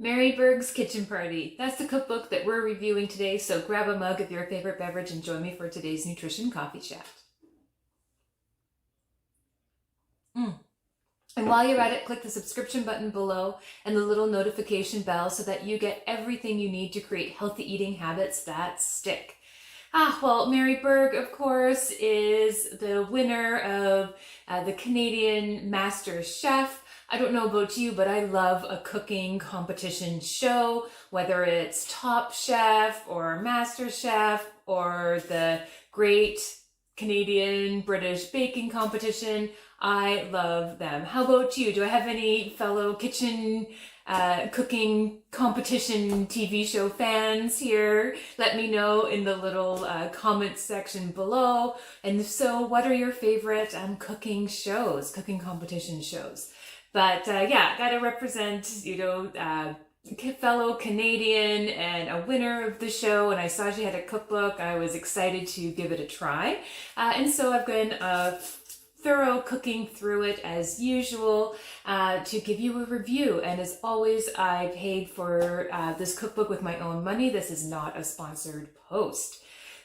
Mary Berg's Kitchen Party. That's the cookbook that we're reviewing today, so grab a mug of your favorite beverage and join me for today's nutrition coffee chat. And while you're at it, click the subscription button below and the little notification bell so that you get everything you need to create healthy eating habits that stick. Well, Mary Berg, of course, is the winner of the Canadian MasterChef. I don't know about you, but I love a cooking competition show, whether it's Top Chef or MasterChef or the Great Canadian British Baking Competition. I love them. How about you? Do I have any fellow kitchen cooking competition TV show fans here? Let me know in the little comments section below. And if so, what are your favorite cooking shows, cooking competition shows? But yeah, gotta represent, fellow Canadian and a winner of the show, and I saw she had a cookbook. I was excited to give it a try. And so I've been thorough cooking through it as usual to give you a review. And as always, I paid for this cookbook with my own money. This is not a sponsored post.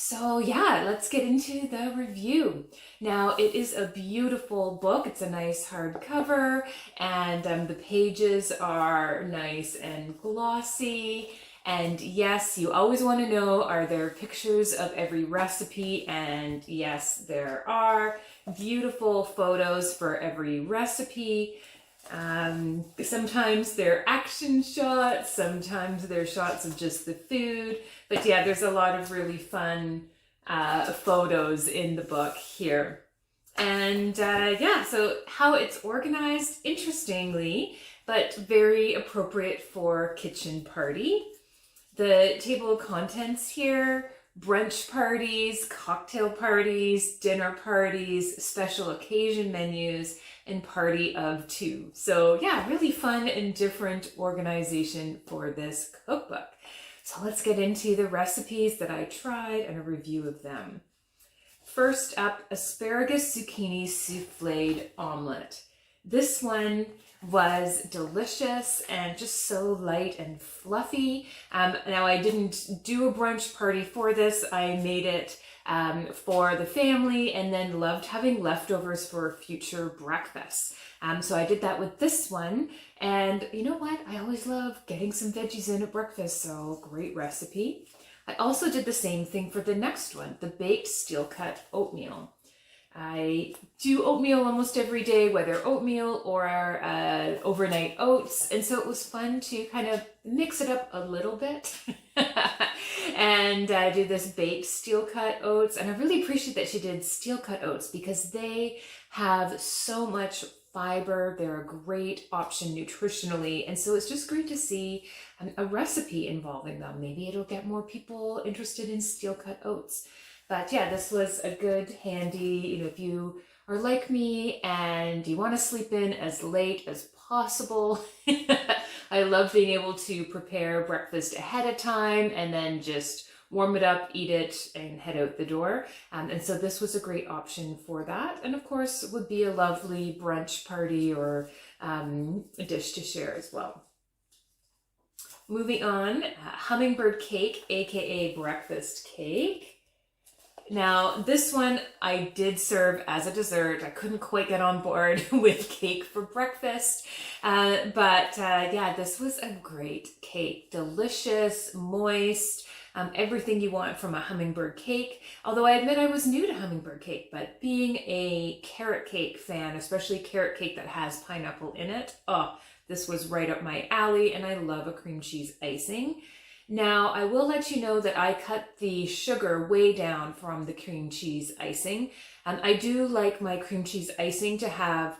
So yeah, let's get into the review. Now, it is a beautiful book. It's a nice hardcover, and the pages are nice and glossy. And yes, you always want to know, are there pictures of every recipe? And yes, there are beautiful photos for every recipe. Sometimes they're action shots, sometimes they're shots of just the food, but yeah, there's a lot of really fun photos in the book here. And yeah, so how it's organized, interestingly, but very appropriate for kitchen party. The table of contents here: brunch parties, cocktail parties, dinner parties, special occasion menus, and party of two. So yeah, really fun and different organization for this cookbook. So let's get into the recipes that I tried and a review of them. First up, asparagus zucchini souffled omelette. This one was delicious and just so light and fluffy. Now, I didn't do a brunch party for this. I made it for the family and then loved having leftovers for future breakfasts. So I did that with this one. And you know what? I always love getting some veggies in at breakfast, so great recipe. I also did the same thing for the next one, the baked steel-cut oatmeal. I do oatmeal almost every day, whether oatmeal or overnight oats, and so it was fun to kind of mix it up a little bit and do this baked steel-cut oats. And I really appreciate that she did steel-cut oats because they have so much fiber. They're a great option nutritionally, and so it's just great to see a recipe involving them. Maybe it'll get more people interested in steel-cut oats. But yeah, this was a good, handy, if you are like me and you want to sleep in as late as possible. I love being able to prepare breakfast ahead of time and then just warm it up, eat it, and head out the door. And so this was a great option for that. And of course, would be a lovely brunch party or a dish to share as well. Moving on, Hummingbird Cake, aka breakfast cake. Now, this one I did serve as a dessert. I couldn't quite get on board with cake for breakfast, but yeah, this was a great cake. Delicious, moist, everything you want from a hummingbird cake. Although I admit I was new to hummingbird cake, but being a carrot cake fan, especially carrot cake that has pineapple in it, this was right up my alley, and I love a cream cheese icing. Now, I will let you know that I cut the sugar way down from the cream cheese icing. I do like my cream cheese icing to have a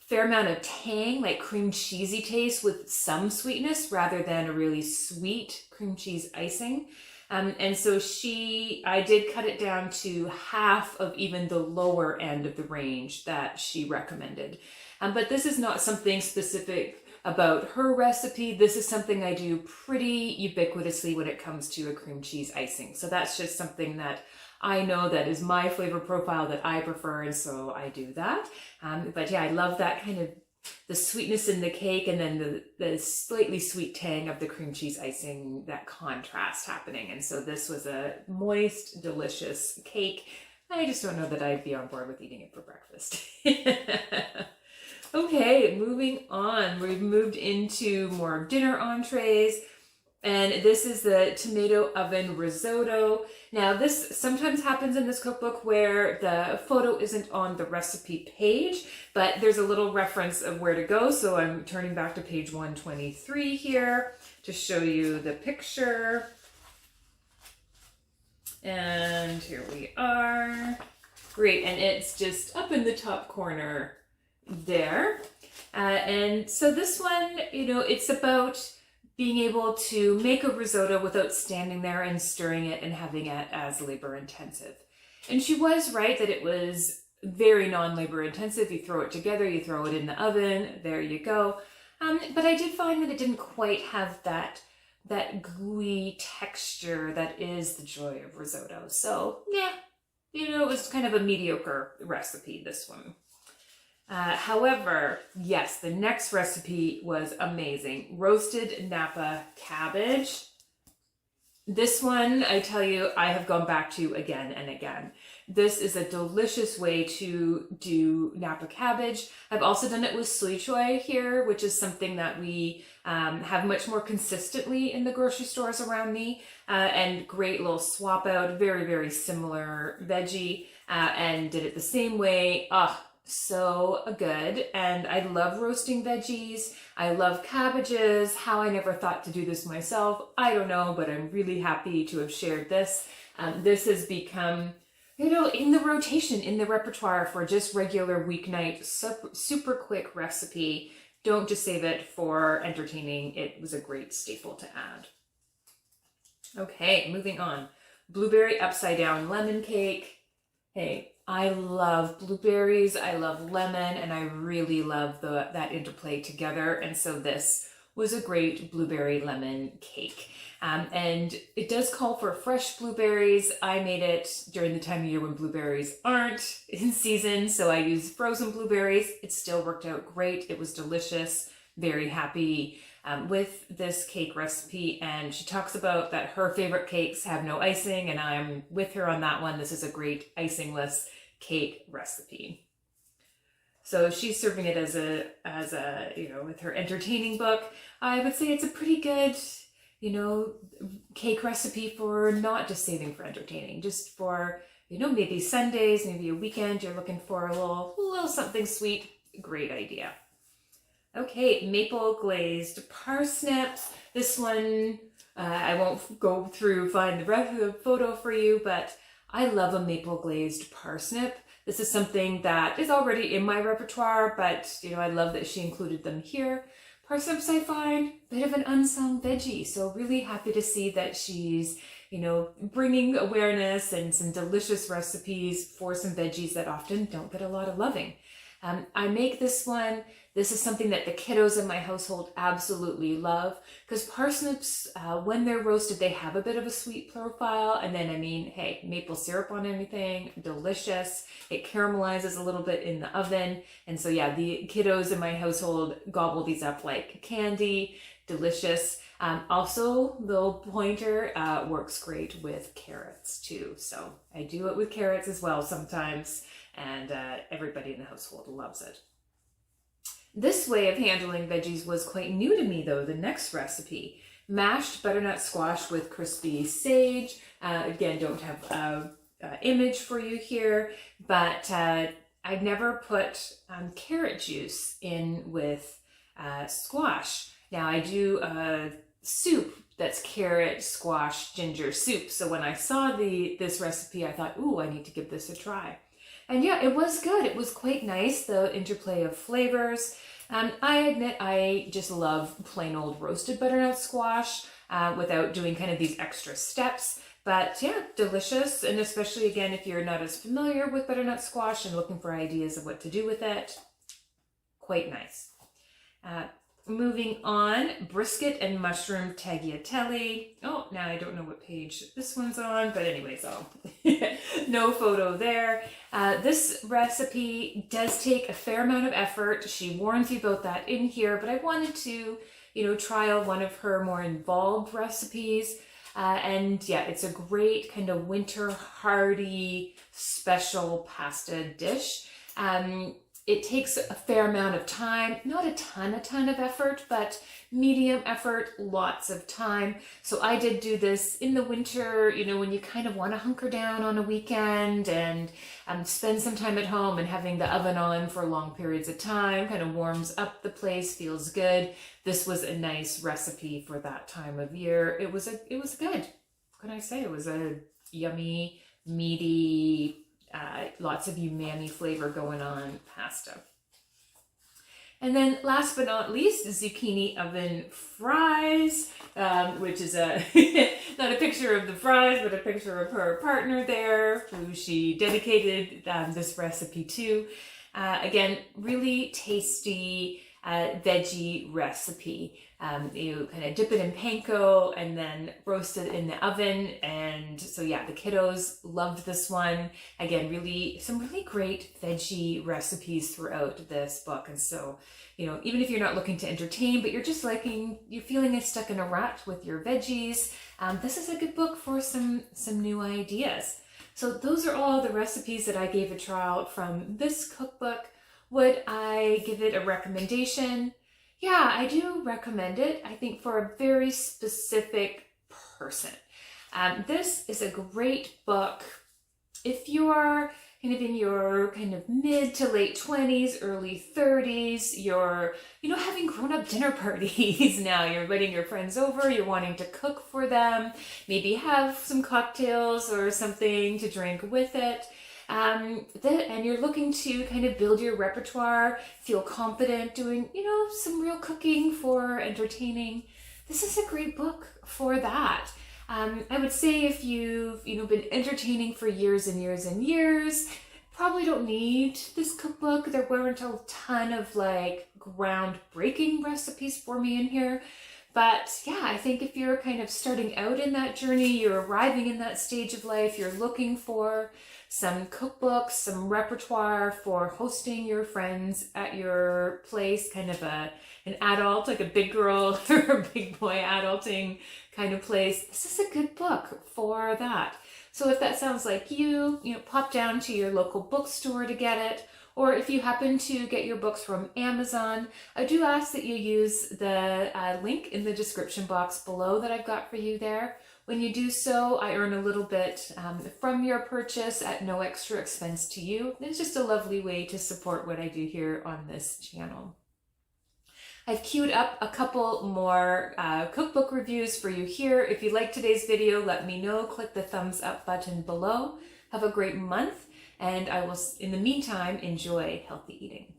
fair amount of tang, like cream cheesy taste with some sweetness rather than a really sweet cream cheese icing. And so I did cut it down to half of even the lower end of the range that she recommended. But this is not something specific about her recipe. This is something I do pretty ubiquitously when it comes to a cream cheese icing. So that's just something that I know that is my flavor profile that I prefer, and so I do that. But yeah, I love that kind of the sweetness in the cake, and then the slightly sweet tang of the cream cheese icing, that contrast happening. And so this was a moist, delicious cake. I just don't know that I'd be on board with eating it for breakfast. Okay, moving on. We've moved into more dinner entrees. And this is the tomato oven risotto. Now this sometimes happens in this cookbook where the photo isn't on the recipe page, but there's a little reference of where to go. So I'm turning back to page 123 here to show you the picture. And here we are. Great, and it's just up in the top corner there. And so this one, you know, it's about being able to make a risotto without standing there and stirring it and having it as labor intensive. And she was right that it was very non-labor intensive. You throw it together, you throw it in the oven, there you go. But I did find that it didn't quite have that gooey texture that is the joy of risotto. So yeah, you know, it was kind of a mediocre recipe, this one. However, yes, the next recipe was amazing. Roasted Napa cabbage. This one, I tell you, I have gone back to again and again. This is a delicious way to do Napa cabbage. I've also done it with soy choy here, which is something that we have much more consistently in the grocery stores around me. And great little swap out, very, very similar veggie, and did it the same way. So good. And I love roasting veggies. I love cabbages. How I never thought to do this myself, I don't know, but I'm really happy to have shared this. This has become, you know, in the rotation, in the repertoire for just regular weeknight, super quick recipe. Don't just save it for entertaining. It was a great staple to add. Okay, moving on. Blueberry upside down lemon cake. Hey, I love blueberries, I love lemon, and I really love that interplay together. And so this was a great blueberry lemon cake. And it does call for fresh blueberries. I made it during the time of year when blueberries aren't in season, so I used frozen blueberries. It still worked out great. It was delicious. Very happy with this cake recipe. And she talks about that her favorite cakes have no icing, and I'm with her on that one. This is a great icingless cake recipe. So she's serving it as a you know, with her entertaining book. I would say it's a pretty good, you know, cake recipe for not just saving for entertaining, just for, you know, maybe Sundays, maybe a weekend, you're looking for a little something sweet. Great idea. Okay, maple-glazed parsnips. This one, I won't go through, find the rest of the photo for you, but I love a maple-glazed parsnip. This is something that is already in my repertoire, but, you know, I love that she included them here. Parsnips, I find, a bit of an unsung veggie, so really happy to see that she's, you know, bringing awareness and some delicious recipes for some veggies that often don't get a lot of loving. I make this one. This is something that the kiddos in my household absolutely love, because parsnips, when they're roasted, they have a bit of a sweet profile. And then, I mean, hey, maple syrup on anything, delicious. It caramelizes a little bit in the oven. And so, yeah, the kiddos in my household gobble these up like candy, delicious. Also, little pointer, works great with carrots too. So I do it with carrots as well sometimes. And everybody in the household loves it. This way of handling veggies was quite new to me though, the next recipe. Mashed butternut squash with crispy sage. Again, don't have an image for you here, but I'd never put carrot juice in with squash. Now I do a soup that's carrot, squash, ginger soup. So when I saw this recipe, I thought, ooh, I need to give this a try. And yeah, it was good. It was quite nice, the interplay of flavors. I admit I just love plain old roasted butternut squash without doing kind of these extra steps. But yeah, delicious. And especially, again, if you're not as familiar with butternut squash and looking for ideas of what to do with it, quite nice. Moving on, brisket and mushroom tagiatelli. Oh, photo. Now I don't know what page this one's on, but anyways, no photo there. This recipe does take a fair amount of effort. She warns you about that in here, but I wanted to, trial one of her more involved recipes. And yeah, it's a great kind of winter hearty special pasta dish. It takes a fair amount of time, not a ton of effort, but medium effort, lots of time. So I did do this in the winter, when you kind of want to hunker down on a weekend and spend some time at home, and having the oven on for long periods of time kind of warms up the place, feels good. This was a nice recipe for that time of year. It was good. What can I say? It was a yummy, meaty, lots of umami flavor going on pasta. And then last but not least, zucchini oven fries, which is not a picture of the fries, but a picture of her partner there, who she dedicated this recipe to. Again, really tasty veggie recipe. You kind of dip it in panko and then roast it in the oven. And so yeah, the kiddos loved this one. Again, some really great veggie recipes throughout this book. And so, even if you're not looking to entertain, but you're just you're feeling stuck in a rut with your veggies, this is a good book for some new ideas. So those are all the recipes that I gave a trial from this cookbook. Would I give it a recommendation? Yeah, I do recommend it. I think for a very specific person. This is a great book if you're kind of in your kind of mid to late 20s, early 30s, you're, having grown-up dinner parties now. You're inviting your friends over, you're wanting to cook for them, maybe have some cocktails or something to drink with it. And you're looking to kind of build your repertoire, feel confident doing, some real cooking for entertaining. This is a great book for that. I would say if you've, been entertaining for years and years and years, probably don't need this cookbook. There weren't a ton of groundbreaking recipes for me in here. But yeah, I think if you're kind of starting out in that journey, you're arriving in that stage of life, you're looking for some cookbooks, some repertoire for hosting your friends at your place, kind of an adult, like a big girl or a big boy adulting kind of place. This is a good book for that. So if that sounds like you, pop down to your local bookstore to get it. Or if you happen to get your books from Amazon, I do ask that you use the link in the description box below that I've got for you there. When you do so, I earn a little bit from your purchase at no extra expense to you. It's just a lovely way to support what I do here on this channel. I've queued up a couple more cookbook reviews for you here. If you like today's video, let me know. Click the thumbs up button below. Have a great month, and I will, in the meantime, enjoy healthy eating.